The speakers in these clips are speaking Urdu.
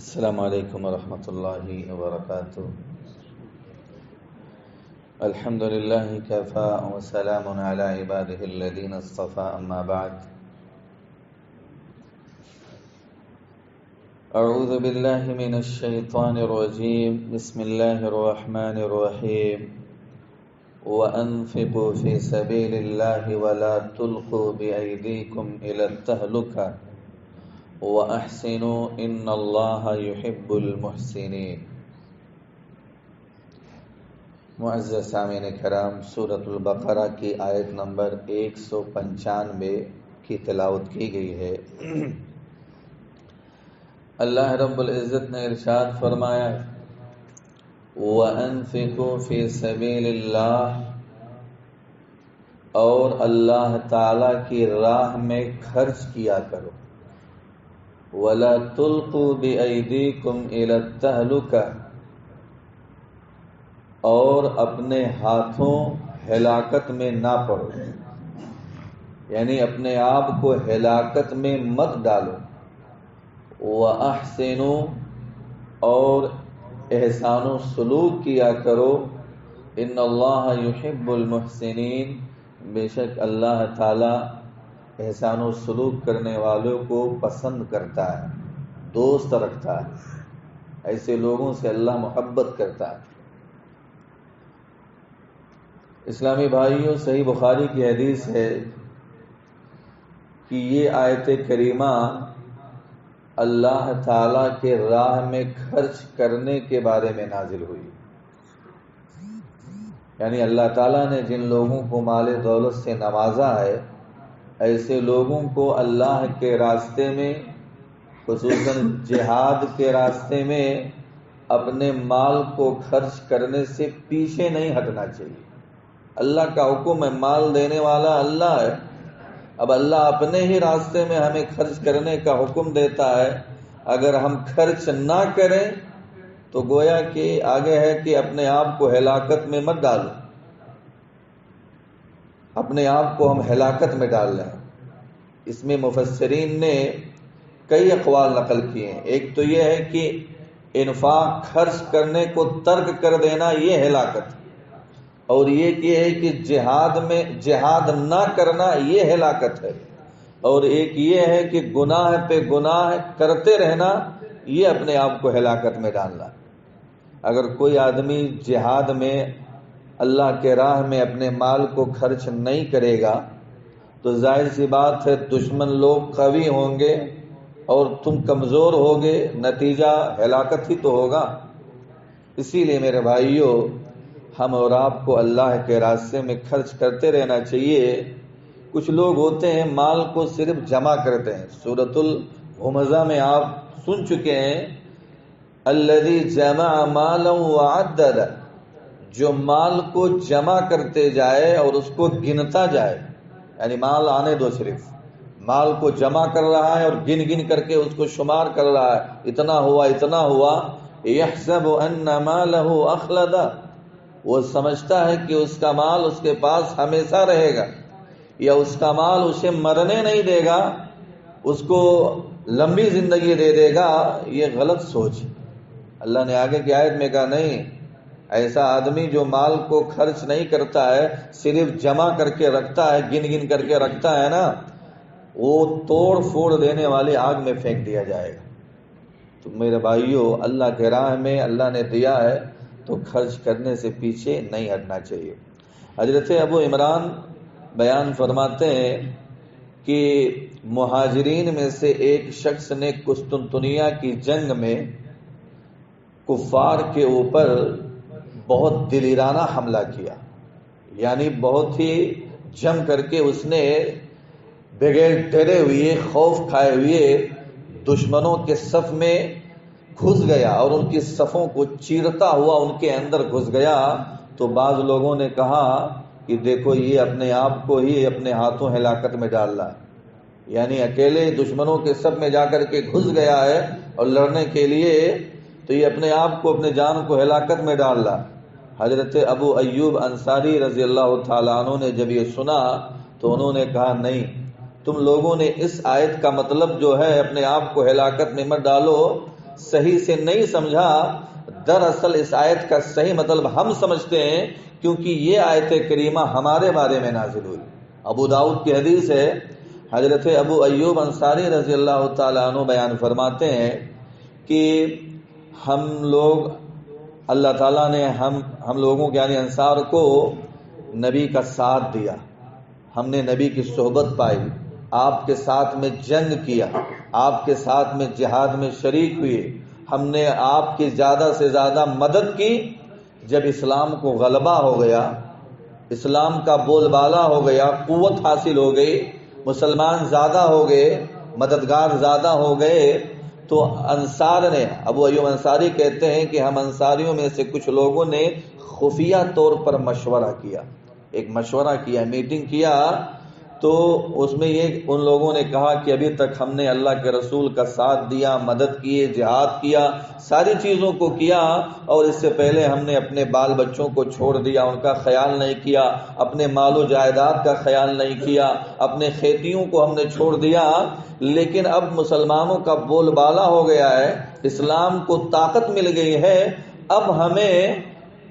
السلام علیکم ورحمۃ اللہ وبرکاتہ۔ الحمد للہ کفا وسلام علی عبادہ الذین اصطفى، اما بعد۔ اعوذ باللہ من الشیطان الرجیم، بسم اللہ الرحمن الرحیم۔ وَأَنفِقُوا فِي سَبِيلِ اللَّهِ وَلَا تُلْقُوا بِأَيْدِيكُمْ إِلَى التَّهْلُكَةِ وَأَحْسِنُوا إِنَّ اللَّهَ يُحِبُّ الْمُحْسِنِينَ۔ معزز سامعین کرام، سورۃ البقرہ کی آیت نمبر 195 کی تلاوت کی گئی ہے۔ اللہ رب العزت نے ارشاد فرمایا، وَأَنفِقُوا فِي سَبِيلِ اللَّهِ، اور اللہ تعالی کی راہ میں خرچ کیا کرو۔ وَلَا تُلْقُوا بِأَيْدِيكُمْ إِلَى التَّهْلُكَةِ، اور اپنے ہاتھوں ہلاکت میں نہ پڑو، یعنی اپنے آپ کو ہلاکت میں مت ڈالو۔ وَأَحْسِنُوا، اور احسان و سلوک کیا کرو۔ ان اللہ یحب المحسنین، بے شک اللہ تعالی احسان و سلوک کرنے والوں کو پسند کرتا ہے، دوست رکھتا ہے، ایسے لوگوں سے اللہ محبت کرتا ہے۔ اسلامی بھائیوں، صحیح بخاری کی حدیث ہے کہ یہ آیت کریمہ اللہ تعالی کے راہ میں خرچ کرنے کے بارے میں نازل ہوئی، یعنی اللہ تعالیٰ نے جن لوگوں کو مال دولت سے نوازا ہے، ایسے لوگوں کو اللہ کے راستے میں، خصوصاً جہاد کے راستے میں اپنے مال کو خرچ کرنے سے پیچھے نہیں ہٹنا چاہیے۔ اللہ کا حکم ہے، مال دینے والا اللہ ہے۔ اب اللہ اپنے ہی راستے میں ہمیں خرچ کرنے کا حکم دیتا ہے، اگر ہم خرچ نہ کریں تو گویا کہ آگے ہے کہ اپنے آپ کو ہلاکت میں مت ڈالو، اپنے آپ کو ہم ہلاکت میں ڈال لیں۔ اس میں مفسرین نے کئی اقوال نقل کیے ہیں۔ ایک تو یہ ہے کہ انفاق، خرچ کرنے کو ترک کر دینا، یہ ہلاکت، اور یہ ہے کہ جہاد نہ کرنا، یہ ہلاکت ہے، اور ایک یہ ہے کہ گناہ پہ گناہ کرتے رہنا، یہ اپنے آپ کو ہلاکت میں ڈالنا۔ اگر کوئی آدمی جہاد میں، اللہ کے راہ میں اپنے مال کو خرچ نہیں کرے گا تو ظاہر سی بات ہے دشمن لوگ قوی ہوں گے اور تم کمزور ہوگے، نتیجہ ہلاکت ہی تو ہوگا۔ اسی لیے میرے بھائیوں، ہم اور آپ کو اللہ کے راستے میں خرچ کرتے رہنا چاہیے۔ کچھ لوگ ہوتے ہیں مال کو صرف جمع کرتے ہیں۔ سورۃ الہمزہ میں آپ سن چکے ہیں، الذی جمع مالا وعددہ، جو مال کو جمع کرتے جائے اور اس کو گنتا جائے، یعنی مال آنے دو، صرف مال کو جمع کر رہا ہے اور گن گن کر کے اس کو شمار کر رہا ہے، اتنا ہوا اتنا ہوا۔ یحسب ان مالہ اخلدہ، وہ سمجھتا ہے کہ اس کا مال اس کے پاس ہمیشہ رہے گا، یا اس کا مال اسے مرنے نہیں دے گا، اس کو لمبی زندگی دے دے گا۔ یہ غلط سوچ۔ اللہ نے آگے کی آیت میں کہا، نہیں، ایسا آدمی جو مال کو خرچ نہیں کرتا ہے، صرف جمع کر کے رکھتا ہے، گن گن کر کے رکھتا ہے نا، وہ توڑ پھوڑ دینے والی آگ میں پھینک دیا جائے گا۔ تو میرے بھائیوں، اللہ کے راہ میں اللہ نے دیا ہے تو خرچ کرنے سے پیچھے نہیں ہٹنا چاہیے۔ حضرت ابو عمران بیان فرماتے ہیں کہ مہاجرین میں سے ایک شخص نے قسطنطنیہ کی جنگ میں کفار کے اوپر بہت دلیرانہ حملہ کیا، یعنی بہت ہی جم کر کے اس نے بغیر ڈرے ہوئے، خوف کھائے ہوئے دشمنوں کے صف میں گھس گیا اور ان کی صفوں کو چیرتا ہوا ان کے اندر گھس گیا۔ تو بعض لوگوں نے کہا کہ دیکھو، یہ اپنے آپ کو ہی اپنے ہاتھوں ہلاکت میں ڈال رہا ہے، یعنی اکیلے دشمنوں کے صف میں جا کر کے گھس گیا ہے اور لڑنے کے لیے، تو یہ اپنے آپ کو، اپنے جان کو ہلاکت میں ڈال رہا۔ حضرت ابو ایوب انصاری رضی اللہ تعالیٰ عنہ نے جب یہ سنا تو انہوں نے کہا، نہیں، تم لوگوں نے اس آیت کا مطلب جو ہے اپنے آپ کو ہلاکت میں مت ڈالو، صحیح سے نہیں سمجھا. دراصل اس آیت کا صحیح مطلب ہم سمجھتے ہیں کیونکہ یہ آیت کریمہ ہمارے بارے میں نازل ہوئی. ابو داؤد کی حدیث ہے، حضرت ابو ایوب انصاری رضی اللہ تعالیٰ عنہ بیان فرماتے ہیں کہ ہم لوگ، اللہ تعالیٰ نے ہم لوگوں کے یعنی انصار کو نبی کا ساتھ دیا. ہم نے نبی کی صحبت پائی، آپ کے ساتھ میں جنگ کیا، آپ کے ساتھ میں جہاد میں شریک ہوئے، ہم نے آپ کی زیادہ سے زیادہ مدد کی. جب اسلام کو غلبہ ہو گیا، اسلام کا بول بالا ہو گیا، قوت حاصل ہو گئی، مسلمان زیادہ ہو گئے، مددگار زیادہ ہو گئے، تو انصار نے، ابو ایوب انصاری کہتے ہیں کہ ہم انصاریوں میں سے کچھ لوگوں نے خفیہ طور پر مشورہ کیا، ایک مشورہ کیا، میٹنگ کیا. تو اس میں یہ ان لوگوں نے کہا کہ ابھی تک ہم نے اللہ کے رسول کا ساتھ دیا، مدد کیے، جہاد کیا، ساری چیزوں کو کیا، اور اس سے پہلے ہم نے اپنے بال بچوں کو چھوڑ دیا، ان کا خیال نہیں کیا، اپنے مال و جائیداد کا خیال نہیں کیا، اپنے کھیتیوں کو ہم نے چھوڑ دیا. لیکن اب مسلمانوں کا بول بالا ہو گیا ہے، اسلام کو طاقت مل گئی ہے، اب ہمیں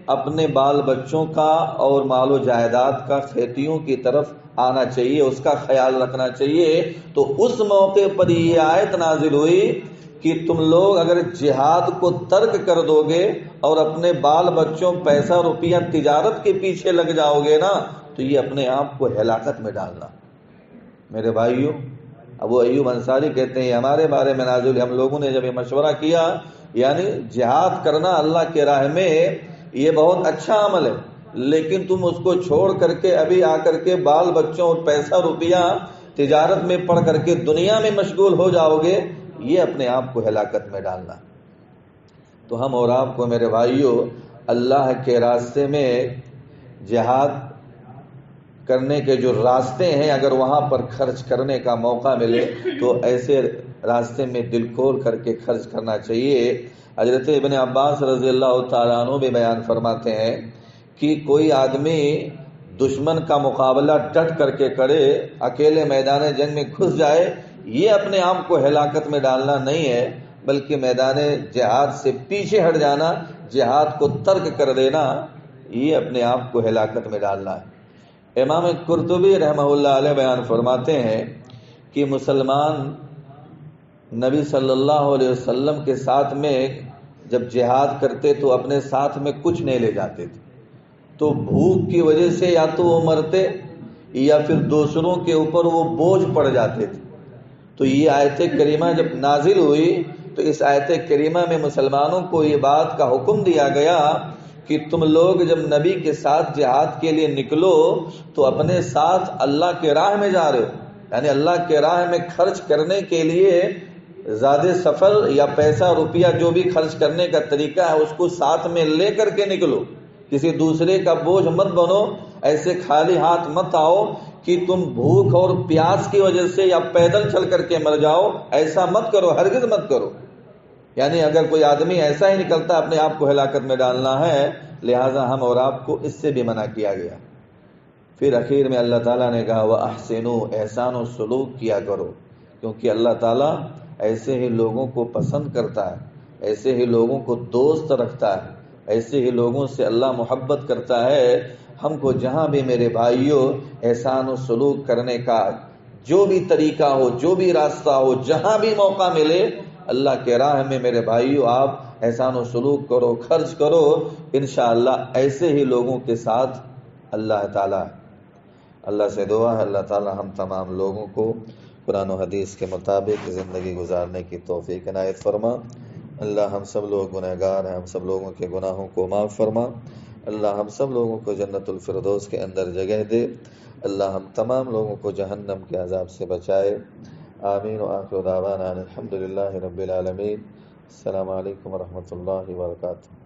اپنے بال بچوں کا اور مال و جائیداد کا، کھیتیوں کی طرف آنا چاہیے، اس کا خیال رکھنا چاہیے. تو اس موقع پر یہ آیت نازل ہوئی کہ تم لوگ اگر جہاد کو ترک کر دو گے اور اپنے بال بچوں، پیسہ روپیہ، تجارت کے پیچھے لگ جاؤ گے نا، تو یہ اپنے آپ کو ہلاکت میں ڈالنا. میرے بھائیوں، ابو ایوب انصاری کہتے ہیں ہمارے بارے میں نازل ہے. ہم لوگوں نے جب یہ مشورہ کیا، یعنی جہاد کرنا اللہ کے راہ میں یہ بہت اچھا عمل ہے، لیکن تم اس کو چھوڑ کر کے ابھی آ کر کے بال بچوں اور پیسہ روپیہ تجارت میں پڑ کر کے دنیا میں مشغول ہو جاؤ گے، یہ اپنے آپ کو ہلاکت میں ڈالنا. تو ہم اور آپ کو میرے بھائیوں اللہ کے راستے میں جہاد کرنے کے جو راستے ہیں، اگر وہاں پر خرچ کرنے کا موقع ملے تو ایسے راستے میں دل کھول کر کے خرچ کرنا چاہیے. حضرت ابن عباس رضی اللہ تعالیٰ عنہ بھی بیان فرماتے ہیں کہ کوئی آدمی دشمن کا مقابلہ ڈٹ کر کے کرے، اکیلے میدان جنگ میں گھس جائے، یہ اپنے آپ کو ہلاکت میں ڈالنا نہیں ہے، بلکہ میدان جہاد سے پیچھے ہٹ جانا، جہاد کو ترک کر دینا، یہ اپنے آپ کو ہلاکت میں ڈالنا ہے. امام قرطبی رحمہ اللہ علیہ بیان فرماتے ہیں کہ مسلمان نبی صلی اللہ علیہ وسلم کے ساتھ میں جب جہاد کرتے تو اپنے ساتھ میں کچھ نہیں لے جاتے تھے، تو بھوک کی وجہ سے یا تو وہ مرتے یا پھر دوسروں کے اوپر وہ بوجھ پڑ جاتے تھے. تو یہ آیت کریمہ جب نازل ہوئی تو اس آیت کریمہ میں مسلمانوں کو یہ بات کا حکم دیا گیا کہ تم لوگ جب نبی کے ساتھ جہاد کے لیے نکلو تو اپنے ساتھ اللہ کے راہ میں جا رہے ہو، یعنی اللہ کے راہ میں خرچ کرنے کے لیے زیادہ سفر یا پیسہ روپیہ جو بھی خرچ کرنے کا طریقہ ہے اس کو ساتھ میں لے کر کے نکلو، کسی دوسرے کا بوجھ مت بنو، ایسے خالی ہاتھ مت آؤ کہ تم بھوک اور پیاس کی وجہ سے یا پیدل چل کر کے مر جاؤ، ایسا مت کرو، ہرگز مت کرو. یعنی اگر کوئی آدمی ایسا ہی نکلتا اپنے آپ کو ہلاکت میں ڈالنا ہے، لہٰذا ہم اور آپ کو اس سے بھی منع کیا گیا. پھر اخیر میں اللہ تعالیٰ نے کہا وَأَحْسِنُوا، احسان و سلوک کیا کرو، کیونکہ اللہ تعالیٰ ایسے ہی لوگوں کو پسند کرتا ہے، ایسے ہی لوگوں کو دوست رکھتا ہے، ایسے ہی لوگوں سے اللہ محبت کرتا ہے. ہم کو جہاں بھی میرے بھائیوں احسان و سلوک کرنے کا جو بھی طریقہ ہو، جو بھی راستہ ہو، جہاں بھی موقع ملے، اللہ کے راہ میں میرے بھائیوں آپ احسان و سلوک کرو، خرچ کرو، انشاءاللہ ایسے ہی لوگوں کے ساتھ اللہ تعالیٰ. اللہ سے دعا ہے اللہ تعالیٰ ہم تمام لوگوں کو قرآن و حدیث کے مطابق زندگی گزارنے کی توفیق عنایت فرما. اللہ ہم سب لوگ گنہگار ہیں، ہم سب لوگوں کے گناہوں کو معاف فرما. اللہ ہم سب لوگوں کو جنت الفردوس کے اندر جگہ دے. اللہ ہم تمام لوگوں کو جہنم کے عذاب سے بچائے. آمین. وآخر دعوانا الحمدللہ رب العالمین. السلام علیکم ورحمۃ اللہ وبرکاتہ.